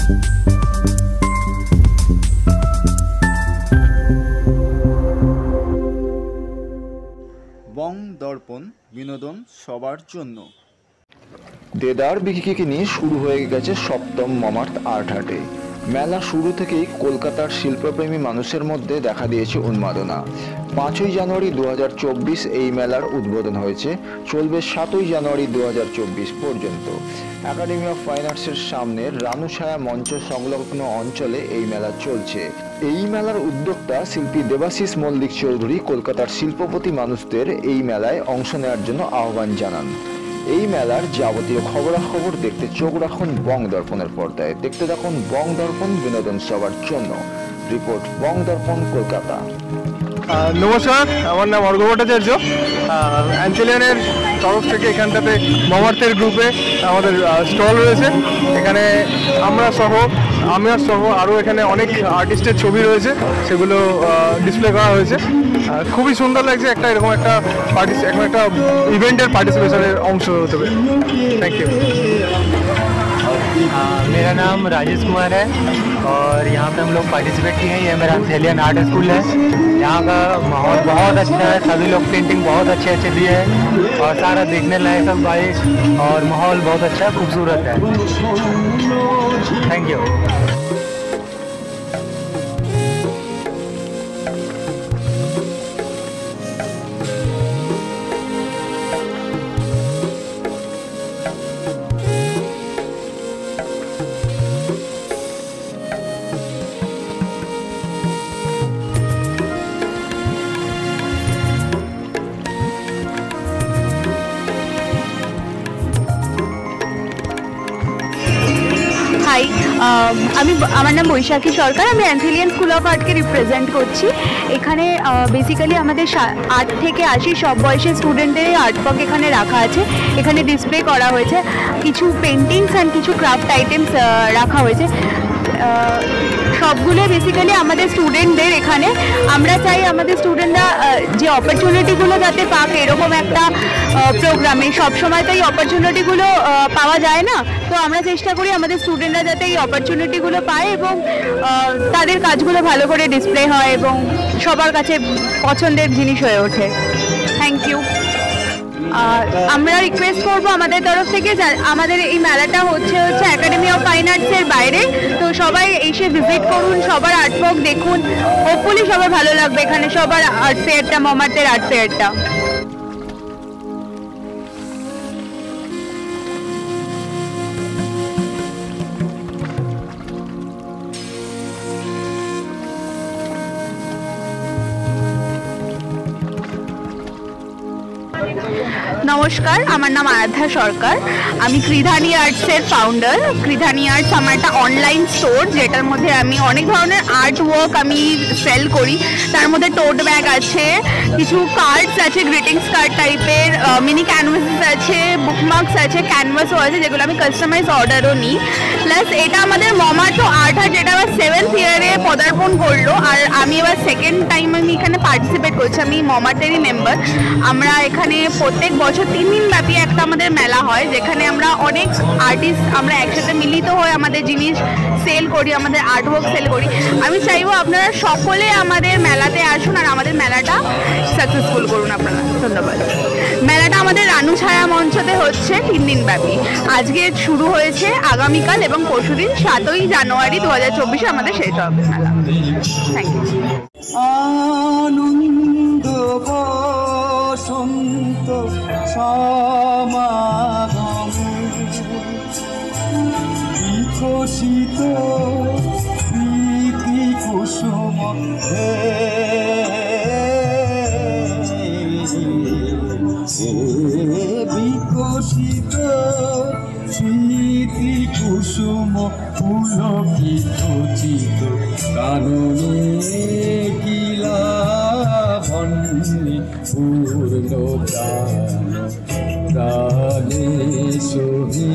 বং দর্পণ, বিনোদন সবার জন্য। দেদার বিকিকে নিয়ে শুরু হয়ে গেছে সপ্তম মমার্থ আর্ট হাটে। মেলা শুরু থেকেই কলকাতার শিল্পপ্রেমী মানুষের মধ্যে দেখা দিয়েছে উন্মাদনা। 5ই জানুয়ারি 2024 এই মেলার উদ্বোধন হয়েছে, চলবে 7ই জানুয়ারি 2024 পর্যন্ত। একাডেমি অফ ফাইন আর্টসের সামনে রানুছায়া মঞ্চ সংলগ্ন অঞ্চলে এই মেলা চলছে। এই মেলার উদ্যোক্তা শিল্পী দেবাশিস মল্লিক চৌধুরী কলকাতার শিল্পপতি মানুষদের এই মেলায় অংশ নেওয়ার জন্য আহ্বান জানান। এই মেলার যাবতীয় খবরাখবর দেখতে চোখ রাখুন বং দর্পণের পর্দায়। দেখতে থাকুন বং দর্পণ, বিনোদন সবার জন্য। রিপোর্ট বং দর্পণ, কলকাতা। নমস্কার, আমার নাম অর্ঘ্য ভট্টাচার্য। অ্যাঞ্জেলিয়ানের তরফ থেকে এখানটাতে মমার্থের গ্রুপে আমাদের স্টল রয়েছে। এখানে আমরা সহ আরও এখানে অনেক আর্টিস্টের ছবি রয়েছে, সেগুলো ডিসপ্লে করা হয়েছে। খুবই সুন্দর লাগছে এরকম একটা ইভেন্টের পার্টিসিপেশনের অংশ হতে হবে। Thank you. मेरा नाम राजेश कुमार है और यहाँ पे हम लोग पार्टिसिपेट किए हैं। ये मेरा एंथेलियन आर्ट स्कूल है। यहाँ का माहौल बहुत अच्छा है, सभी लोग पेंटिंग बहुत अच्छे दिए हैं और सारा देखने लायक सब बाइक और माहौल बहुत अच्छा खूबसूरत है। Thank you. হাই, আমার নাম বৈশাখী সরকার। আমি অ্যান্থেলিয়ান স্কুল অফ আর্টকে রিপ্রেজেন্ট করছি। এখানে বেসিক্যালি আমাদের 8 থেকে 80 সব বয়সের স্টুডেন্টদের আর্ট ওয়ার্ক এখানে রাখা আছে। এখানে ডিসপ্লে করা হয়েছে, কিছু পেন্টিংস অ্যান্ড কিছু ক্রাফট আইটেমস রাখা হয়েছে। সবগুলো বেসিক্যালি আমাদের স্টুডেন্টদের। এখানে আমরা চাই আমাদের স্টুডেন্টরা যে অপরচুনিটিগুলো যাতে পাক, এরকম একটা প্রোগ্রামে সবসময় তো এই অপরচুনিটিগুলো পাওয়া যায় না। তো আমরা চেষ্টা করি আমাদের স্টুডেন্টরা যাতে এই অপরচুনিটিগুলো পায় এবং তাদের কাজগুলো ভালো করে ডিসপ্লে হয় এবং সবার কাছে পছন্দের জিনিস হয়ে ওঠে। Thank you. আমরা রিকোয়েস্ট করবো আমাদের তরফ থেকে, আমাদের এই মেলাটা হচ্ছে একাডেমি অফ ফাইন আর্টসের বাইরে। তো সবাই এসে ভিজিট করুন, সবার আর্টওয়ার্ক দেখুন। হোপফুলি সবার ভালো লাগবে এখানে সবার আর্ট ফেয়ারটা, মমার্থের আর্ট ফেয়ারটা। নমস্কার, আমার নাম আরাধ্যা সরকার। আমি কৃধানী আর্টসের ফাউন্ডার। কৃধানী আর্টস আমার একটা অনলাইন স্টোর, যেটার মধ্যে আমি অনেক ধরনের আর্ট ওয়ার্ক আমি সেল করি। তার মধ্যে টোট ব্যাগ আছে, কিছু কার্ডস আছে, গ্রিটিংস কার্ড টাইপের, মিনি ক্যানভাসেস আছে, বুকমার্কস আছে, ক্যানভাসও আছে, যেগুলো আমি কাস্টমাইজ অর্ডারও নিই। প্লাস এটা আমাদের মমার্থ আর্ট হাট, যেটা আবার 7th ইয়ারে পদার্পণ করলো। আর আমি এবার সেকেন্ড টাইম আমি এখানে পার্টিসিপেট করছি। আমি মমার্থেরই মেম্বার। আমরা এখানে প্রত্যেক বছর 3 দিন ব্যাপী একটা আমাদের মেলা হয়, যেখানে আমরা অনেক আর্টিস্ট আমরা একসাথে মিলিত হয়ে আমাদের জিনিস সেল করি, আমাদের আর্টওয়ার্ক সেল করি। আমি চাইবো আপনারা সকলে আমাদের মেলাতে আসুন আর আমাদের মেলাটা সাকসেসফুল করুন আপনারা। ধন্যবাদ। মেলাটা আমাদের রানুছায়া মঞ্চতে হচ্ছে 3 দিন ব্যাপী। আজকে শুরু হয়েছে, আগামীকাল এবং পরশুদিন 7ই জানুয়ারি 2024 আমাদের শেষ হবে মেলা। Thank you. আনন্দ বসন্ত সমাগম বিকশিত প্রীতি কুসুম বিকশিত স্মৃতি কুসুম পুলকিত চিত কাননে কিলা ভন্নি পূর্ণ প্রাণে সোহে।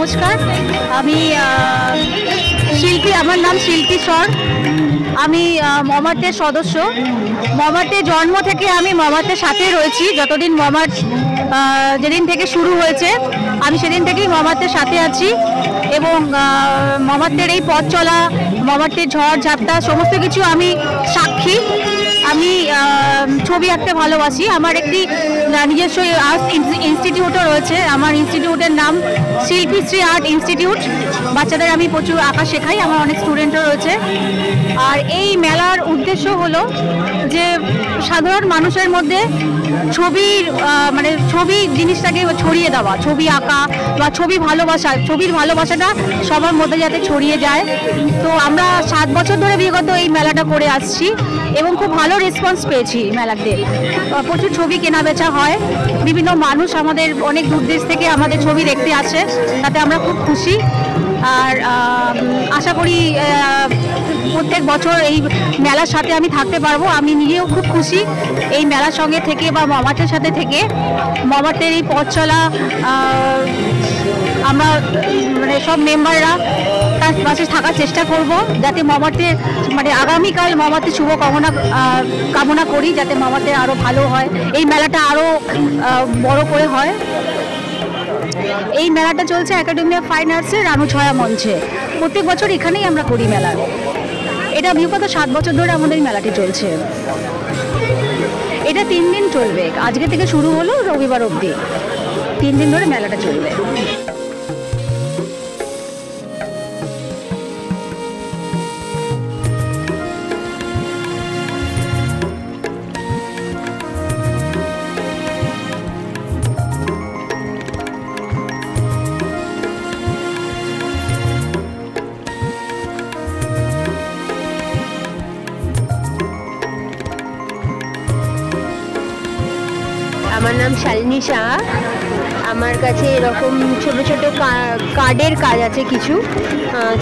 নমস্কার, আমি শিল্পী, আমার নাম শিল্পী সর। আমি মমার্টের সদস্য। মমার্টের জন্ম থেকে আমি মমার্টের সাথে রয়েছি। যতদিন মমার্ট যেদিন থেকে শুরু হয়েছে আমি সেদিন থেকেই মমার্টের সাথে আছি এবং মমার্টের এই পথ চলা, মমার্টের ঝড় ঝাপটা সমস্ত কিছু আমি সাক্ষী। আমি ছবি আঁকতে ভালোবাসি। আমার একটি নিজস্ব আর্ট ইনস্টিটিউটও রয়েছে। আমার ইনস্টিটিউটের নাম শিল্পীশ্রী আর্ট ইনস্টিটিউট। বাচ্চাদের আমি প্রচুর আঁকা শেখাই, আমার অনেক স্টুডেন্টও রয়েছে। আর এই মেলার উদ্দেশ্য হলো যে সাধারণ মানুষের মধ্যে ছবির মানে ছবি জিনিসটাকে ছড়িয়ে দেওয়া, ছবি আঁকা বা ছবির ভালোবাসাটা সবার মধ্যে যাতে ছড়িয়ে যায়। তো আমরা 7 বছর ধরে বিগত এই মেলাটা করে আসছি এবং খুব ভালো রেসপন্স পেয়েছি মেলাতে। প্রচুর ছবি কেনা বেচা হয়, বিভিন্ন মানুষ আমাদের অনেক দূর দেশ থেকে আমাদের ছবি দেখতে আসে, তাতে আমরা খুব খুশি। আর আশা করি প্রত্যেক বছর এই মেলার সাথে আমি থাকতে পারবো। আমি নিজেও খুব খুশি এই মেলার সঙ্গে থেকে বা মমার্টের সাথে থেকে। মমার্টের এই পথ চলা আমরা মানে সব মেম্বাররা তার পাশে থাকার চেষ্টা করব, যাতে মমার্টের মানে আগামীকাল মমার্টের শুভ কামনা করি, যাতে মমার্টের আরও ভালো হয়, এই মেলাটা আরও বড় করে হয়। এই মেলাটা চলছে একাডেমি অফ ফাইন আর্টসের রানুছয়া মঞ্চে। প্রত্যেক বছর এখানেই আমরা করি মেলা। এটা বিগত 7 বছর ধরে আমাদের এই মেলাটি চলছে। এটা 3 দিন চলবে, আজকে থেকে শুরু হলো রবিবার অবধি 3 দিন ধরে মেলাটা চলবে। আমার নাম শালিনী শাহ। আমার কাছে এরকম ছোট ছোট কার্ডের কাজ আছে, কিছু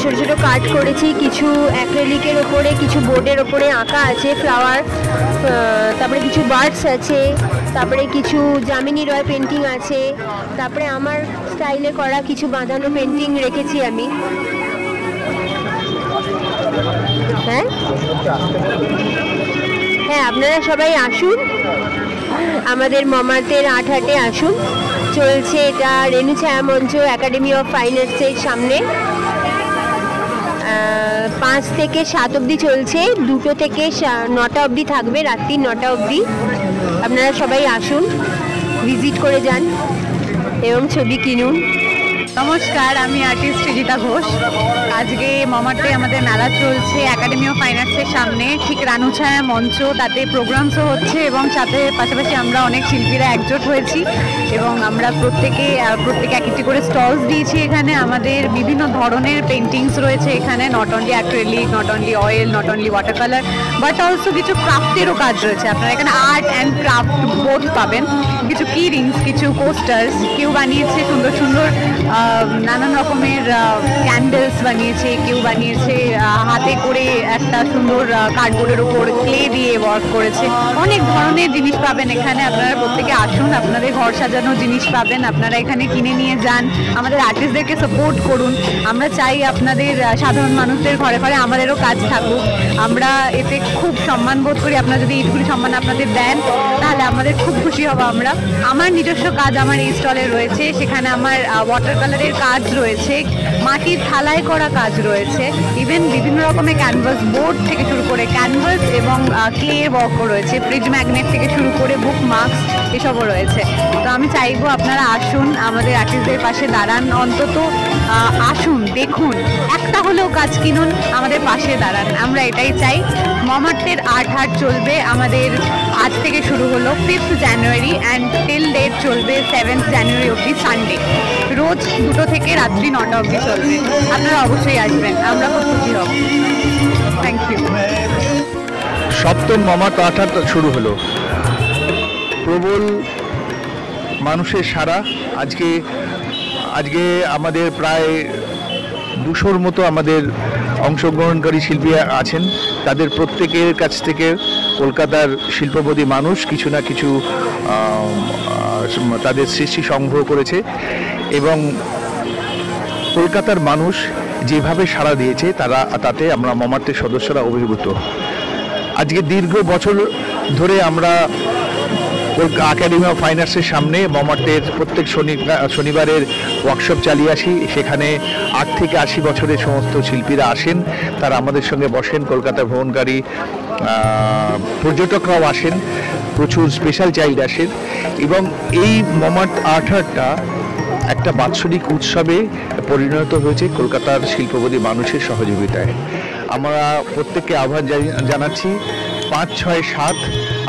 ছোট ছোট কার্ড করেছি, কিছু অ্যাক্রিলিকের ওপরে, কিছু বোর্ডের ওপরে আঁকা আছে ফ্লাওয়ার, তারপরে কিছু বার্ডস আছে, তারপরে কিছু যামিনী রয় পেন্টিং আছে, তারপরে আমার স্টাইলে করা কিছু বাঁধানো পেন্টিং রেখেছি আমি। হ্যাঁ হ্যাঁ, আপনারা সবাই আসুন, আমাদের মমার্টের আর্ট হাটে আসুন। চলছে এটা রেনুছায়া মঞ্চ একাডেমি অফ ফাইন আর্টসের সামনে। 5 থেকে 7 অবধি চলছে, 2টো থেকে 9টা অবধি থাকবে, রাত্রি 9টা অবধি। আপনারা সবাই আসুন, ভিজিট করে যান এবং ছবি কিনুন। নমস্কার, আমি আর্টিস্ট সৃজিতা ঘোষ। আজকে মমার্টে আমাদের মেলা চলছে একাডেমি অফ ফাইন আর্টসের সামনে, ঠিক রানুছায়া মঞ্চ, তাতে প্রোগ্রামসও হচ্ছে এবং সাথে পাশাপাশি আমরা অনেক শিল্পীরা একজোট হয়েছি এবং আমরা প্রত্যেকে এক একটি করে স্টলস দিয়েছি। এখানে আমাদের বিভিন্ন ধরনের পেন্টিংস রয়েছে এখানে, not only acrylic, not only oil, not only water colour, but also কিছু ক্রাফটেরও কাজ রয়েছে। আপনারা এখানে আর্ট অ্যান্ড ক্রাফট বোথ পাবেন। কিছু কি রিংস, কিছু কোস্টার্স, কেউ বানিয়েছে সুন্দর সুন্দর নানান রকমের ক্যান্ডেলস বানিয়েছে, কেউ বানিয়েছে হাতে করে একটা সুন্দর কার্ডবোর্ডের উপর ক্লে দিয়ে ওয়ার্ক করেছে। অনেক ধরনের জিনিস পাবেন এখানে। আপনারা প্রত্যেকে আসুন, আপনাদের ঘর সাজানোর জিনিস পাবেন, আপনারা এখানে কিনে নিয়ে যান। আমাদের আর্টিস্টদেরকে সাপোর্ট করুন। আমরা চাই আপনাদের সাধারণ মানুষদের ঘরে ঘরে আমাদেরও কাজ থাকুক। আমরা এতে খুব সম্মান বোধ করি। আপনারা যদি এইটুকুনি সম্মান আপনাদের দেন তাহলে আমাদের খুব খুশি হব আমরা। আমার নিজস্ব কাজ আমার এই স্টলে রয়েছে, সেখানে আমার ওয়াটার কালারের কাজ রয়েছে, মাটির থালায় করা কাজ রয়েছে, ইভেন বিভিন্ন রকমের ক্যানভাস বোর্ড থেকে শুরু করে ক্যানভাস এবং ক্লে ওয়ার্কও রয়েছে, ফ্রিজ ম্যাগনেট থেকে শুরু করে বুক মার্কস এসবও রয়েছে। তো আমি চাইবো আপনারা আসুন, আমাদের আর্টিস্টদের পাশে দাঁড়ান, অন্তত আসুন, দেখুন, একটা হলেও কাজ কিনুন, আমাদের পাশে দাঁড়ান। আমরা এটাই চাই। মমার্টের আর্ট হাট চলবে আমাদের আজ থেকে শুরু হলো 5th January and till date চলবে 7th জানুয়ারি অবধি সানডে। রোজ 2টো থেকে রাত্রি 9টা অবধি চলবে। আপনারা অবশ্যই আসবেন, আমরা খুব খুশি হব। Thank you. 7ম মমার্ট আর্ট হাট শুরু হলো, প্রবল মানুষের সারা। আজকে আমাদের প্রায় 200-র মতো আমাদের অংশগ্রহণকারী শিল্পী আছেন। তাদের প্রত্যেকের কাছ থেকে কলকাতার শিল্পপতি মানুষ কিছু না কিছু তাদের সৃষ্টি সংগ্রহ করেছে এবং কলকাতার মানুষ যেভাবে সাড়া দিয়েছে তাতে আমরা মমার্তের সদস্যরা অভিভূত। আজকে দীর্ঘ বছর ধরে আমরা একাডেমি অফ ফাইন আর্টসের সামনে মমার্তের প্রত্যেক শনিবারের ওয়ার্কশপ চালিয়ে আসি। সেখানে 8 থেকে 80 বছরের সমস্ত শিল্পীরা আসেন, তারা আমাদের সঙ্গে বসেন। কলকাতা ভ্রমণকারী পর্যটকরাও আসেন, প্রচুর স্পেশাল চাইল্ড আসেন এবং এই মমার্ত আর্ট হাটটা একটা বাৎসরিক উৎসবে পরিণত হয়েছে কলকাতার শিল্পপতি মানুষের সহযোগিতায়। আমরা প্রত্যেককে আহ্বান জানাচ্ছি 5, 6, 7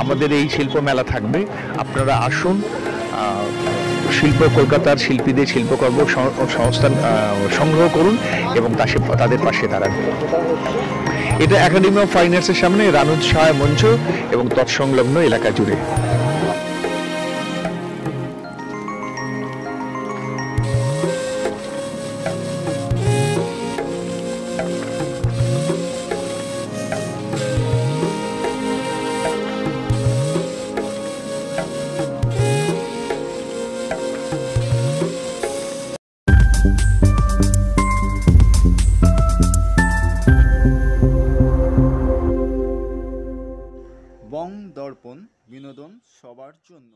আমাদের এই শিল্প মেলা থাকবে। আপনারা আসুন, কলকাতার শিল্পীদের শিল্পকর্ম সংস্থান সংগ্রহ করুন এবং তাদের পাশে দাঁড়ান। এটা একাডেমি অফ ফাইন আর্টসের সামনে রানুজ সহায় মঞ্চ এবং তৎসংলগ্ন এলাকা জুড়ে। বং দর্পণ, বিনোদন সবার জন্য।